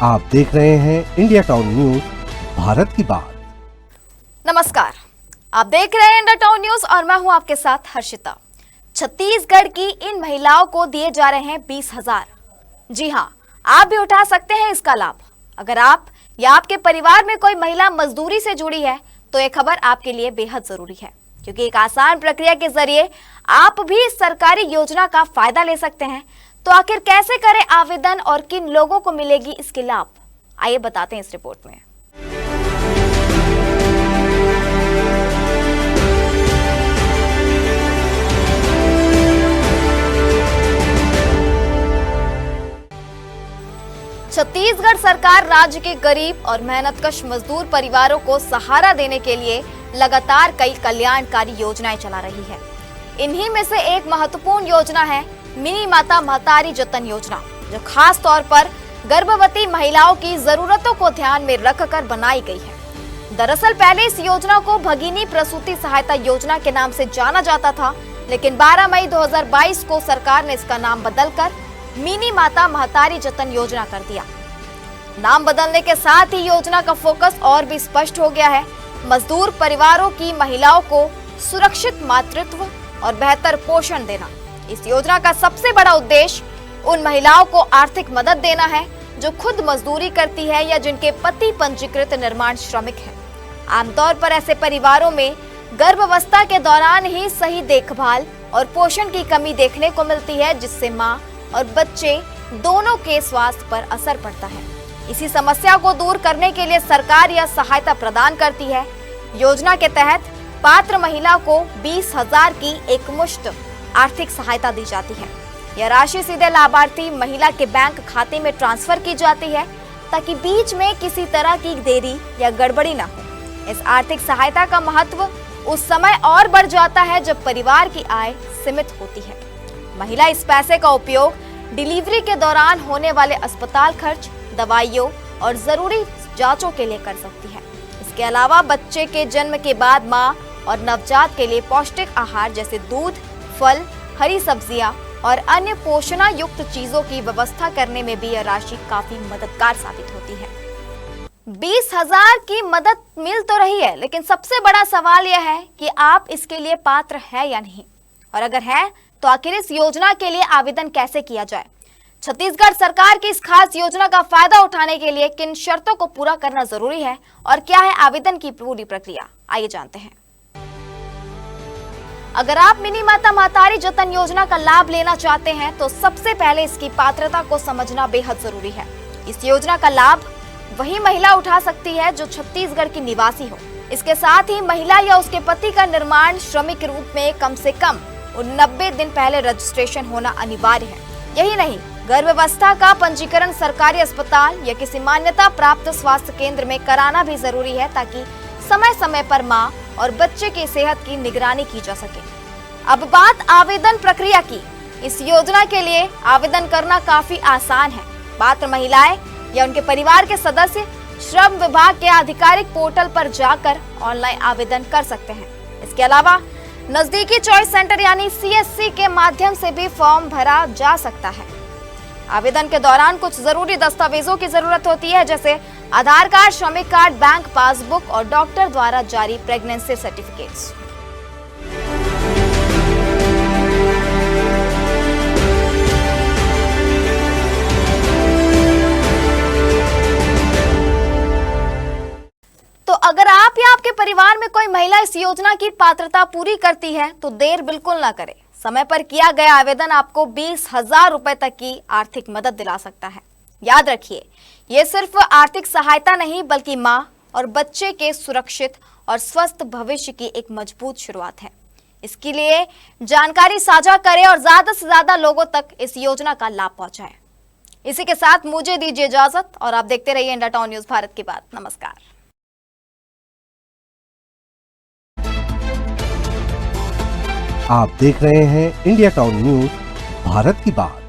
आप देख रहे हैं इंडिया टाउन न्यूज, भारत की बात। नमस्कार, आप देख रहे हैं इंडिया टाउन न्यूज और मैं हूं आपके साथ हर्षिता। छत्तीसगढ़ की इन महिलाओं को दिए जा रहे हैं 20,000। जी हां, आप भी उठा सकते हैं इसका लाभ। अगर आप या आपके परिवार में कोई महिला मजदूरी से जुड़ी है तो ये खबर आपके लिए बेहद जरूरी है, क्योंकि एक आसान प्रक्रिया के जरिए आप भी इस सरकारी योजना का फायदा ले सकते हैं। तो आखिर कैसे करें आवेदन और किन लोगों को मिलेगी इसके लाभ, आइए बताते हैं इस रिपोर्ट में। छत्तीसगढ़ सरकार राज्य के गरीब और मेहनतकश मजदूर परिवारों को सहारा देने के लिए लगातार कई कल्याणकारी योजनाएं चला रही है। इन्हीं में से एक महत्वपूर्ण योजना है मिनी माता महतारी जतन योजना, जो खास तौर पर गर्भवती महिलाओं की जरूरतों को ध्यान में रखकर बनाई गई है। दरअसल पहले इस योजना को भगिनी प्रसूति सहायता योजना के नाम से जाना जाता था, लेकिन 12 मई 2022 को सरकार ने इसका नाम बदलकर मिनी माता महतारी जतन योजना कर दिया। नाम बदलने के साथ ही योजना का फोकस और भी स्पष्ट हो गया है। मजदूर परिवारों की महिलाओं को सुरक्षित मातृत्व और बेहतर पोषण देना। इस योजना का सबसे बड़ा उद्देश्य उन महिलाओं को आर्थिक मदद देना है जो खुद मजदूरी करती है या जिनके पति पंजीकृत निर्माण श्रमिक हैं। आमतौर पर ऐसे परिवारों में गर्भावस्था के दौरान ही सही देखभाल और पोषण की कमी देखने को मिलती है, जिससे मां और बच्चे दोनों के स्वास्थ्य पर असर पड़ता है। इसी समस्या को दूर करने के लिए सरकार यह सहायता प्रदान करती है। योजना के तहत पात्र महिला को 20,000 की एकमुश्त आर्थिक सहायता दी जाती है। यह राशि सीधे लाभार्थी महिला के बैंक खाते में ट्रांसफर की जाती है, ताकि बीच में किसी तरह की देरी या गड़बड़ी न हो। इस आर्थिक सहायता का महत्व उस समय और बढ़ जाता है जब परिवार की आय सीमित होती है। महिला इस पैसे का उपयोग डिलीवरी के दौरान होने वाले अस्पताल खर्च, दवाइयों और जरूरी जांचों के लिए कर सकती है। इसके अलावा बच्चे के जन्म के बाद मां और नवजात के लिए पौष्टिक आहार जैसे दूध, फल, हरी सब्जियां और अन्य पोषणा युक्त चीजों की व्यवस्था करने में भी यह राशि काफी मददगार साबित होती है। 20,000 की मदद मिल तो रही है, लेकिन सबसे बड़ा सवाल यह है कि आप इसके लिए पात्र है या नहीं, और अगर है तो आखिर इस योजना के लिए आवेदन कैसे किया जाए। छत्तीसगढ़ सरकार की इस खास योजना का फायदा उठाने के लिए किन शर्तों को पूरा करना जरूरी है और क्या है आवेदन की पूरी प्रक्रिया, आइए जानते हैं। अगर आप मिनी माता महतारी जतन योजना का लाभ लेना चाहते हैं तो सबसे पहले इसकी पात्रता को समझना बेहद जरूरी है। इस योजना का लाभ वही महिला उठा सकती है जो छत्तीसगढ़ की निवासी हो। इसके साथ ही महिला या उसके पति का निर्माण श्रमिक के रूप में कम से कम 90 दिन पहले रजिस्ट्रेशन होना अनिवार्य है। यही नहीं, गर्भावस्था का पंजीकरण सरकारी अस्पताल या किसी मान्यता प्राप्त स्वास्थ्य केंद्र में कराना भी जरूरी है, ताकि समय समय पर मां और बच्चे की सेहत की निगरानी की जा सके। अब बात आवेदन प्रक्रिया की। इस योजना के लिए आवेदन करना काफी आसान है। पात्र महिलाएं या उनके परिवार के सदस्य श्रम विभाग के आधिकारिक पोर्टल पर जाकर ऑनलाइन आवेदन कर सकते हैं। इसके अलावा नजदीकी चॉइस सेंटर यानी CSC के माध्यम से भी फॉर्म भरा जा सकता है। आवेदन के दौरान कुछ जरूरी दस्तावेजों की जरूरत होती है, जैसे आधार कार्ड, श्रमिक कार्ड, बैंक पासबुक और डॉक्टर द्वारा जारी प्रेगनेंसी सर्टिफिकेट्स। तो अगर आप या आपके परिवार में कोई महिला इस योजना की पात्रता पूरी करती है तो देर बिल्कुल ना करें। समय पर किया गया आवेदन आपको 20,000 रुपए तक की आर्थिक मदद दिला सकता है। याद रखिए, ये सिर्फ आर्थिक सहायता नहीं बल्कि मां और बच्चे के सुरक्षित और स्वस्थ भविष्य की एक मजबूत शुरुआत है। इसके लिए जानकारी साझा करें और ज्यादा से ज्यादा लोगों तक इस योजना का लाभ पहुंचाएं। इसी के साथ मुझे दीजिए इजाजत और आप देखते रहिए इंडिया टाउन न्यूज, भारत की बात। नमस्कार। आप देख रहे हैं इंडिया टाउन न्यूज, भारत की बात।